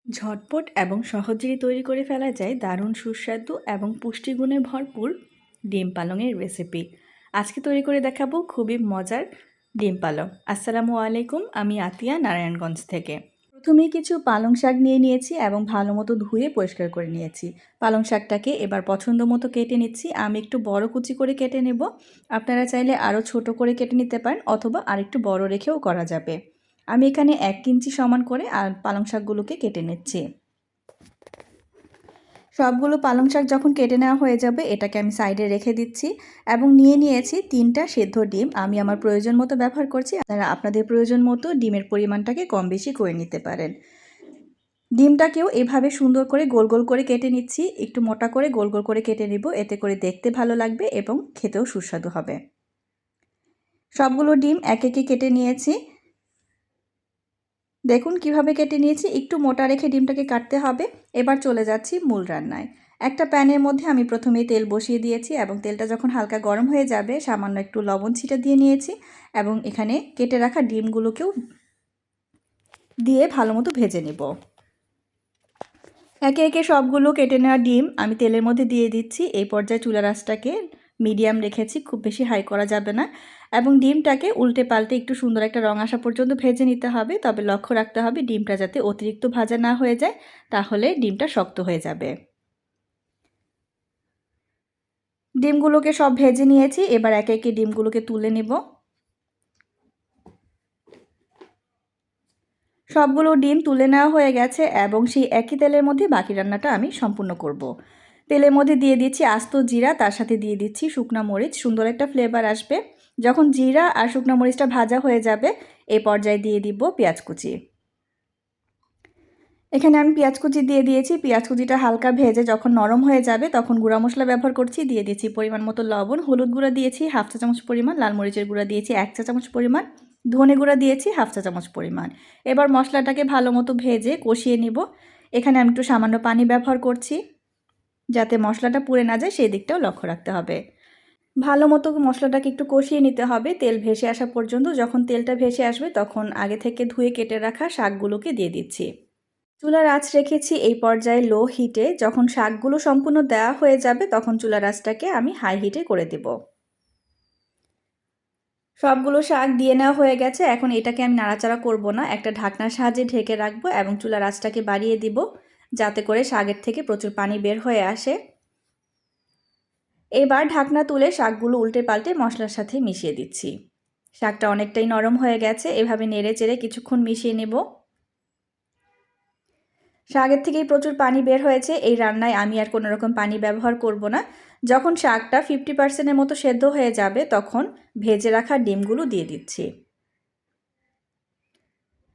ঝটপট এবং সহজেই তৈরি করে ফেলা যায় দারুণ সুস্বাদু এবং পুষ্টিগুণে ভরপুর ডিম পালংয়ের রেসিপি। আজকে তৈরি করে দেখাবো খুবই মজার ডিম পালং। আসসালামু আলাইকুম, আমি আতিয়া নারায়ণগঞ্জ থেকে। প্রথমেই কিছু পালং শাক নিয়ে নিয়েছি এবং ভালো মতো ধুয়ে পরিষ্কার করে নিয়েছি। পালং শাকটাকে এবার পছন্দ মতো কেটে নিচ্ছি। আমি একটু বড় কুচি করে কেটে নেব। আপনারা চাইলে আরও ছোট করে কেটে নিতে পারেন অথবা আরেকটু বড় রেখেও করা যাবে। আমি এখানে 1 ইঞ্চি সমান করে আর পালং শাকগুলোকে কেটে নিচ্ছি। সবগুলো পালং শাক যখন কেটে নেওয়া হয়ে যাবে এটাকে আমি সাইডে রেখে দিচ্ছি এবং নিয়ে নিয়েছি 3টা সেদ্ধ ডিম। আমি আমার প্রয়োজন মতো ব্যবহার করছি, আপনারা আপনাদের প্রয়োজন মতো ডিমের পরিমাণটাকে কম বেশি করে নিতে পারেন। ডিমটাকেও এভাবে সুন্দর করে গোল গোল করে কেটে নিচ্ছি, একটু মোটা করে গোল গোল করে কেটে নিব, এতে করে দেখতে ভালো লাগবে এবং খেতেও সুস্বাদু হবে। সবগুলো ডিম এক একে কেটে নিয়েছি। দেখুন কিভাবে কেটে নিয়েছি, একটু মোটা রেখে ডিমটাকে কাটতে হবে। এবার চলে যাচ্ছি মূল রান্নায়। একটা প্যানের মধ্যে আমি প্রথমেই তেল বসিয়ে দিয়েছি এবং তেলটা যখন হালকা গরম হয়ে যাবে সামান্য একটু লবণ ছিটা দিয়ে নিয়েছি এবং এখানে কেটে রাখা ডিমগুলোকেও দিয়ে ভালো মতো ভেজে নেব। একে একে সবগুলো কেটে নেওয়া ডিম আমি তেলের মধ্যে দিয়ে দিচ্ছি। এই পর্যায়ে চুলার আঁচটাকে মিডিয়াম রেখেছি, খুব বেশি হাই করা যাবে না এবং ডিমটাকে উল্টে পাল্টে একটু সুন্দর একটা রং আসা পর্যন্ত ভেজে নিতে হবে। তবে লক্ষ্য রাখতে হবে ডিমটা যাতে অতিরিক্ত ভাজা না হয়ে যায়, তাহলে ডিমটা শক্ত হয়ে যাবে। ডিমগুলোকে সব ভেজে নিয়েছি, এবার একে একে ডিমগুলোকে তুলে নেব। সবগুলো ডিম তুলে নেওয়া হয়ে গেছে এবং সেই একই তেলের মধ্যে বাকি রান্নাটা আমি সম্পূর্ণ করব। তেলের মধ্যে দিয়ে দিচ্ছি আস্ত জিরা, তার সাথে দিয়ে দিচ্ছি শুকনা মরিচ, সুন্দর একটা ফ্লেভার আসবে। যখন জিরা আর শুকনা মরিচটা ভাজা হয়ে যাবে এই পর্যায়ে দিয়ে দিব পেঁয়াজ কুচি। এখানে আমি পেঁয়াজ কুচি দিয়ে দিয়েছি। পেঁয়াজ কুচিটা হালকা ভেজে যখন নরম হয়ে যাবে তখন গুঁড়া মশলা ব্যবহার করছি। দিয়ে দিয়েছি পরিমাণ মতো লবণ, হলুদ গুঁড়া দিয়েছি 1/2 চা চামচ পরিমাণ, লাল মরিচের গুঁড়া দিয়েছি 1 চা চামচ পরিমাণ, ধনে গুঁড়া দিয়েছি 1/2 চা চামচ পরিমাণ। এবার মশলাটাকে ভালো মতো ভেজে কষিয়ে নিব। এখানে আমি একটু সামান্য পানি ব্যবহার করছি যাতে মশলাটা পুড়ে না যায়, সেই দিকটাও লক্ষ্য রাখতে হবে। ভালো মতো মশলাটাকে একটু কষিয়ে নিতে হবে তেল ভেসে আসা পর্যন্ত। যখন তেলটা ভেসে আসবে তখন আগে থেকে ধুয়ে কেটে রাখা শাকগুলোকে দিয়ে দিচ্ছি। চুলার আঁচ রেখেছি এই পর্যায়ে লো হিটে। যখন শাকগুলো সম্পূর্ণ দেওয়া হয়ে যাবে তখন চুলার আঁচটাকে আমি হাই হিটে করে দেব। সবগুলো শাক দিয়ে নেওয়া হয়ে গেছে। এখন এটাকে আমি নাড়াচাড়া করব না, একটা ঢাকনার সাহায্যে ঢেকে রাখবো এবং চুলার আঁচটাকে বাড়িয়ে দিব যাতে করে শাকের থেকে প্রচুর পানি বের হয়ে আসে। এবার ঢাকনা তুলে শাকগুলো উল্টে পাল্টে মশলার সাথে মিশিয়ে দিচ্ছি। শাকটা অনেকটাই নরম হয়ে গেছে, এভাবে নেড়ে চেড়ে কিছুক্ষণ মিশিয়ে নেব। শাকের থেকেই প্রচুর পানি বের হয়েছে, এই রান্নায় আমি আর কোনো রকম পানি ব্যবহার করব না। যখন শাকটা 50%-এর মতো সেদ্ধ হয়ে যাবে তখন ভেজে রাখা ডিমগুলো দিয়ে দিচ্ছি।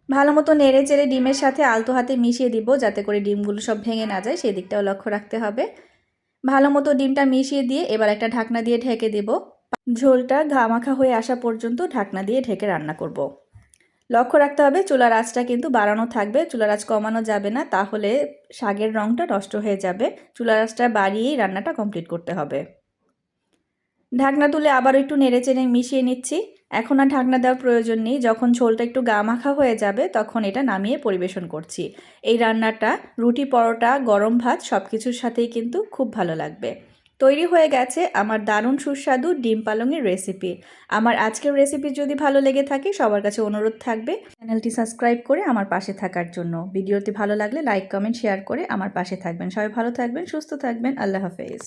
ভালো মতো নেড়ে চেড়ে ডিমের সাথে আলতো হাতে মিশিয়ে দিব যাতে করে ডিমগুলো সব ভেঙে না যায়, সেই দিকটাও লক্ষ্য রাখতে হবে। ভালো মতো ডিমটা মিশিয়ে দিয়ে এবার একটা ঢাকনা দিয়ে ঢেকে দেব। ঝোলটা ঘামাখা হয়ে আসা পর্যন্ত ঢাকনা দিয়ে ঢেকে রান্না করব। লক্ষ্য রাখতে হবে চুলার আঁচটা কিন্তু বাড়ানো থাকবে, চুলার আঁচ কমানো যাবে না, তাহলে শাকের রঙটা নষ্ট হয়ে যাবে। চুলার আঁচটা বাড়িয়েই রান্নাটা কমপ্লিট করতে হবে। ঢাকনা তুলে আবার একটু নেড়েচেড়ে মিশিয়ে নিচ্ছি। এখন আর ঢাকনা দেওয়ার প্রয়োজন নেই। যখন ঝোলটা একটু গামাখা হয়ে যাবে তখন এটা নামিয়ে পরিবেশন করছি। এই রান্নাটা রুটি, পরোটা, গরম ভাত সব কিছুর সাথেই কিন্তু খুব ভালো লাগবে। তৈরি হয়ে গেছে আমার দারুণ সুস্বাদু ডিম পালংয়ের রেসিপি। আমার আজকের রেসিপি যদি ভালো লেগে থাকে সবার কাছে অনুরোধ থাকবে চ্যানেলটি সাবস্ক্রাইব করে আমার পাশে থাকার জন্য। ভিডিওটি ভালো লাগলে লাইক, কমেন্ট, শেয়ার করে আমার পাশে থাকবেন। সবাই ভালো থাকবেন, সুস্থ থাকবেন। আল্লাহ হাফেজ।